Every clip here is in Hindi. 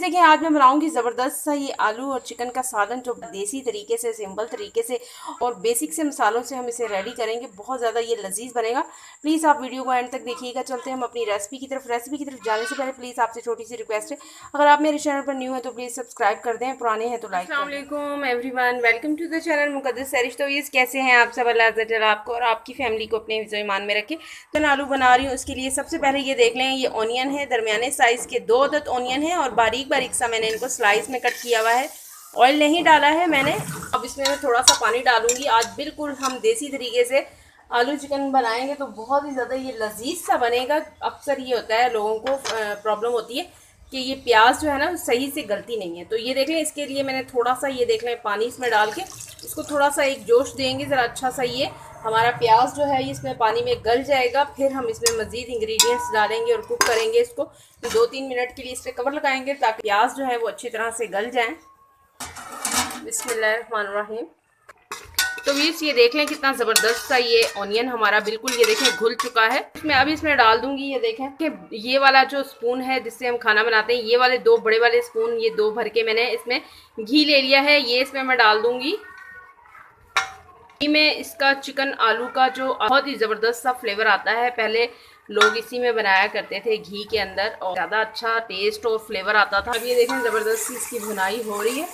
देखिए आज मैं बनाऊंगी ज़बरदस्त सा ये आलू और चिकन का सालन जो देसी तरीके से सिंपल तरीके से और बेसिक से मसालों से हम इसे रेडी करेंगे। बहुत ज़्यादा ये लजीज बनेगा। प्लीज़ आप वीडियो को एंड तक देखिएगा। चलते हैं हम अपनी रेसिपी की तरफ जाने से पहले प्लीज़ आपसे छोटी सी रिक्वेस्ट है, अगर आप मेरे चैनल पर न्यू है तो प्लीज़ सब्सक्राइब कर दें, पुराने हैं तो लाइक कर दें। अस्सलाम वालेकुम everyone, welcome to the channel Muqaddas Sairish. तो ये कैसे हैं आप सब? अल्लाह ताला आपको और आपकी फैमिली को अपने हिफ्ज़ ईमान में रखे। तो मैं आलू बना रही हूँ, उसके लिए सबसे पहले ये देख लें, ये ऑनियन है, दरमियाने साइज़ के 2 अदद ऑनियन है और बारीक बारीक सा मैंने इनको स्लाइस में कट किया हुआ है। ऑयल नहीं डाला है मैंने। अब इसमें मैं थोड़ा सा पानी डालूंगी। आज बिल्कुल हम देसी तरीके से आलू चिकन बनाएंगे तो बहुत ही ज़्यादा ये लजीज सा बनेगा। अक्सर ये होता है लोगों को प्रॉब्लम होती है कि ये प्याज जो है ना सही से गलती नहीं है। तो ये देख लें, इसके लिए मैंने थोड़ा सा ये देख लें पानी इसमें डाल के इसको थोड़ा सा एक जोश देंगे ज़रा अच्छा सा। ये हमारा प्याज जो है इसमें पानी में गल जाएगा। फिर हम इसमें मज़ीद इंग्रेडिएंट्स डालेंगे और कुक करेंगे इसको 2-3 मिनट के लिए। इस पर कवर लगाएंगे ताकि प्याज जो है वो अच्छी तरह से गल जाए। बिस्मिल्लाहिर्रहमानिर्रहीम। तो वीर्स ये देख लें कितना ज़बरदस्त सा ये ऑनियन हमारा बिल्कुल ये देखें घुल चुका है। इसमें अब इसमें डाल दूंगी, ये देखें कि ये वाला जो स्पून है जिससे हम खाना बनाते हैं, ये वाले 2 बड़े वाले स्पून, ये 2 भर के मैंने इसमें घी ले लिया है। ये इसमें मैं डाल दूंगी। में इसका चिकन आलू का जो बहुत ही ज़बरदस्त सा फ्लेवर आता है। पहले लोग इसी में बनाया करते थे घी के अंदर और ज़्यादा अच्छा टेस्ट और फ्लेवर आता था। अब ये देखें ज़बरदस्त सी इसकी भुनाई हो रही है।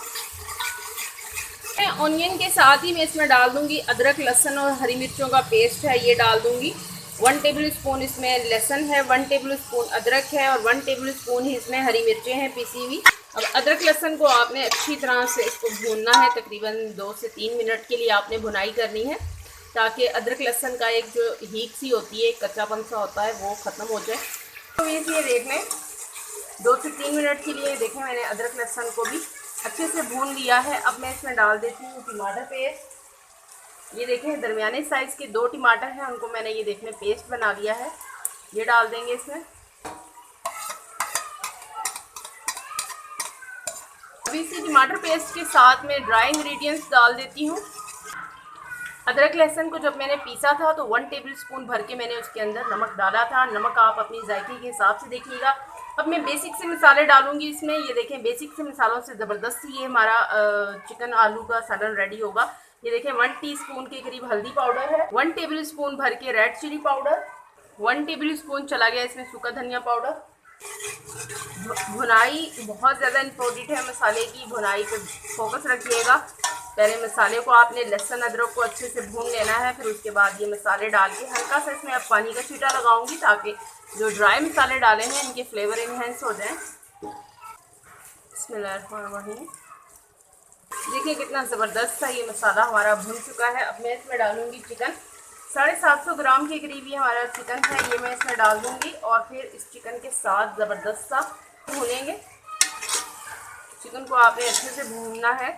ऑनियन के साथ ही मैं इसमें डाल दूंगी अदरक लहसुन और हरी मिर्चों का पेस्ट है, ये डाल दूंगी। 1 टेबल स्पून इसमें लहसुन है, 1 टेबल स्पून अदरक है और 1 टेबल स्पून ही इसमें हरी मिर्चें हैं पिसी हुई। अब अदरक लहसुन को आपने अच्छी तरह से इसको भूनना है, तकरीबन 2 से 3 मिनट के लिए आपने भुनाई करनी है ताकि अदरक लहसुन का एक जो हीट सी होती है, कच्चापन सा होता है, वो ख़त्म हो जाए। तो ये देख लें 2 से 3 मिनट के लिए देखें मैंने अदरक लहसुन को भी अच्छे से भून लिया है। अब मैं इसमें डाल देती हूँ टमाटर पेस्ट। ये देखें दरमियाने साइज़ के 2 टमाटर हैं, उनको मैंने ये देखने पेस्ट बना लिया है, ये डाल देंगे इसमें। अभी इसी टमाटर पेस्ट के साथ में ड्राई इंग्रेडिएंट्स डाल देती हूँ। अदरक लहसुन को जब मैंने पीसा था तो 1 टेबल स्पून भर के मैंने उसके अंदर नमक डाला था। नमक आप अपनी जायके के हिसाब से देखिएगा। अब मैं बेसिक से मसाले डालूंगी इसमें। ये देखें बेसिक से मसालों से ज़बरदस्त ये हमारा चिकन आलू का सालन रेडी होगा। ये देखें 1 टीस्पून के करीब हल्दी पाउडर है, 1 टेबल स्पून भर के red chilli powder, 1 tablespoon चला गया इसमें सूखा धनिया पाउडर। भुनाई बहुत ज़्यादा इम्पोर्टेंट है, मसाले की भुनाई पे फोकस रखिएगा। पहले मसाले को आपने लहसुन अदरक को अच्छे से भून लेना है, फिर उसके बाद ये मसाले डाल के हल्का सा इसमें अब पानी का छींटा लगाऊंगी ताकि जो ड्राई मसाले डाले हैं इनके फ्लेवर इन्हेंस हो जाए। बिस्मिल्लाहिर्रहमानिर्रहीम। देखिए कितना ज़बरदस्त सा ये मसाला हमारा भून चुका है। अब मैं इसमें डालूंगी चिकन। 750 ग्राम के करीब ये हमारा चिकन है, ये मैं इसमें डाल दूंगी और फिर इस चिकन के साथ ज़बरदस्त सा भूनेंगे। चिकन को आपने अच्छे से भूनना है।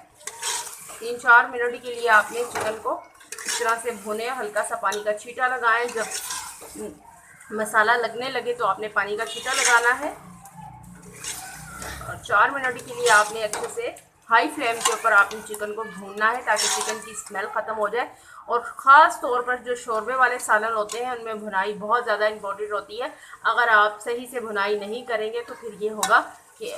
3-4 मिनट के लिए आपने चिकन को इस तरह से भुने, हल्का सा पानी का छींटा लगाएं। जब मसाला लगने लगे तो आपने पानी का छींटा लगाना है और 4 मिनट के लिए आपने अच्छे से हाई फ्लेम के ऊपर आपने चिकन को भूनना है ताकि चिकन की स्मेल ख़त्म हो जाए। और ख़ास तौर पर जो शोरबे वाले सालन होते हैं उनमें भुनाई बहुत ज़्यादा इम्पोर्टेंट होती है। अगर आप सही से भुनाई नहीं करेंगे तो फिर ये होगा कि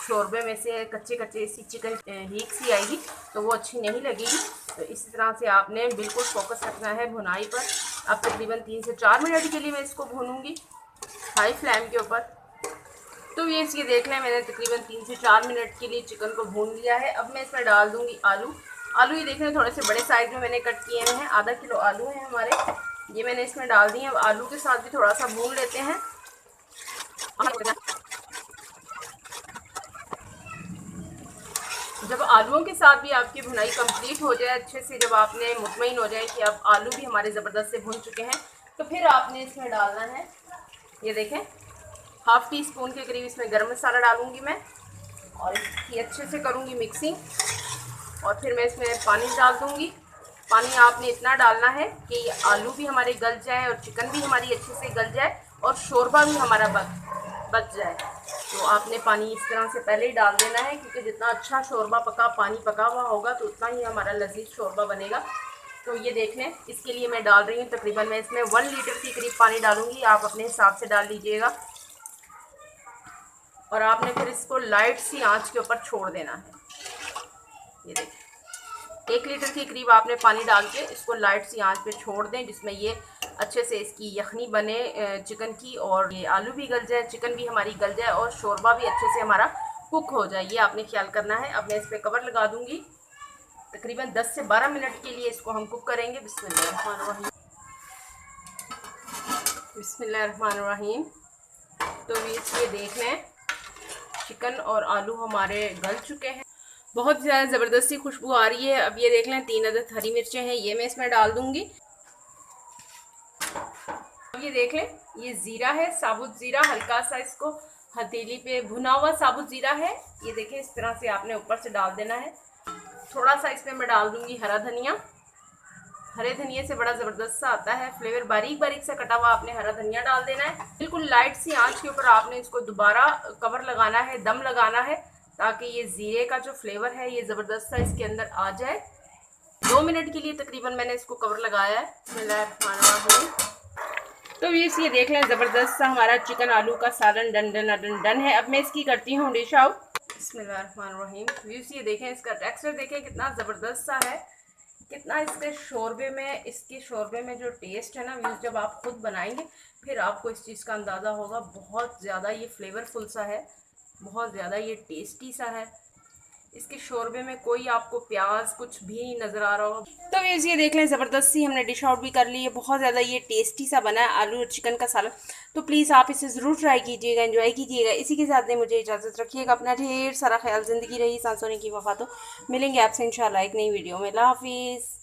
शोरबे में से कच्चे कच्चे सी चिकन हीट सी आएगी तो वो अच्छी नहीं लगेगी। तो इसी तरह से आपने बिल्कुल फोकस रखना है भुनाई पर। अब तकरीबन 3 से 4 मिनट के लिए मैं इसको भूनूंगी हाई फ्लेम के ऊपर। तो ये देख लें मैंने तकरीबन 3 से 4 मिनट के लिए चिकन को भून लिया है। अब मैं इसमें डाल दूंगी आलू। आलू ये देख लें थोड़े से बड़े साइज़ में मैंने कट किए हुए हैं, आधा किलो आलू हैं हमारे, ये मैंने इसमें डाल दिए। अब आलू के साथ भी थोड़ा सा भून लेते हैं। जब आलूओं के साथ भी आपकी भुनाई कंप्लीट हो जाए अच्छे से, जब आपने मुतमईन हो जाए कि अब आलू भी हमारे ज़बरदस्त से भुन चुके हैं, तो फिर आपने इसमें डालना है, ये देखें 1/2 टीस्पून के करीब इसमें गरम मसाला डालूंगी मैं और इसकी अच्छे से करूंगी मिक्सिंग। और फिर मैं इसमें पानी डाल दूंगी। पानी आपने इतना डालना है कि आलू भी हमारे गल जाए और चिकन भी हमारी अच्छे से गल जाए और शोरबा भी हमारा बच जाए। तो आपने पानी इस तरह से पहले ही डाल देना है क्योंकि जितना अच्छा शोरबा पानी पका हुआ होगा तो उतना ही हमारा लजीज शोरबा बनेगा। तो ये देख लें, इसके लिए मैं डाल रही हूँ तकरीबन मैं इसमें 1 लीटर के करीब पानी डालूंगी। आप अपने हिसाब से डाल लीजिएगा। और आपने फिर इसको लाइट सी आंच के ऊपर छोड़ देना है। ये देखिए 1 लीटर के करीब आपने पानी डाल के इसको लाइट सी आंच पे छोड़ दें, जिसमें ये अच्छे से इसकी यखनी बने चिकन की, और ये आलू भी गल जाए, चिकन भी हमारी गल जाए और शोरबा भी अच्छे से हमारा कुक हो जाए। ये आपने ख्याल करना है। अब मैं इस पर कवर लगा दूंगी। तकरीबन 10 से 12 मिनट के लिए इसको हम कुक करेंगे। बिस्मिल्लाहिर्रहमानिर्रहीम, बिस्मिल्लाहिर्रहमानिर्रहीम। तो ये देख लें चिकन और आलू हमारे गल चुके हैं। बहुत ज़्यादा ज़बरदस्ती खुशबू आ रही है। अब ये देख लें 3 अदद हरी मिर्चें हैं, ये मैं इसमें डाल दूंगी। अब ये देख लें ये ज़ीरा है, साबुत ज़ीरा, हल्का सा इसको हथेली पे भुना हुआ साबुत ज़ीरा है। ये देखें इस तरह से आपने ऊपर से डाल देना है। थोड़ा सा इसमें मैं डाल दूंगी हरा धनिया। हरे धनिया से बड़ा ज़बरदस्त सा आता है फ्लेवर। बारीक बारीक सा कटा हुआ आपने हरा धनिया डाल देना है। बिल्कुल लाइट सी आंच के ऊपर आपने इसको दोबारा कवर लगाना है, दम लगाना है, ताकि ये ज़ीरे का जो फ्लेवर है ये ज़बरदस्त सा इसके अंदर आ जाए। 2 मिनट के लिए तकरीबन मैंने इसको कवर लगाया है। तो ये देख लें ज़बरदस्त सा हमारा चिकन आलू का सालन डन है। अब मैं इसकी करती हूँ डिश आउट। बिस्मिल्लाहिर्रहमानिर्रहीम। व्यूज़ ये देखें, इसका टेक्सचर देखें कितना ज़बरदस्त सा है, कितना इसके शोरबे में जो टेस्ट है ना व्यूज़, जब आप खुद बनाएंगे फिर आपको इस चीज़ का अंदाज़ा होगा। बहुत ज़्यादा ये फ्लेवरफुल सा है, बहुत ज़्यादा ये टेस्टी सा है। इसके शोरबे में कोई आपको प्याज कुछ भी नहीं नज़र आ रहा होगा। तो ये देख लें ज़बरदस्त सी हमने डिश आउट भी कर ली है। बहुत ज़्यादा ये टेस्टी सा बना है आलू और चिकन का सालन। तो प्लीज़ आप इसे ज़रूर ट्राई कीजिएगा, एंजॉय कीजिएगा। इसी के साथ में मुझे इजाज़त रखिएगा। अपना ढेर सारा ख्याल। ज़िंदगी रही सांसों की वफा। तो मिलेंगे आपसे इंशाल्लाह एक नई वीडियो में। अल्लाह हाफिज़।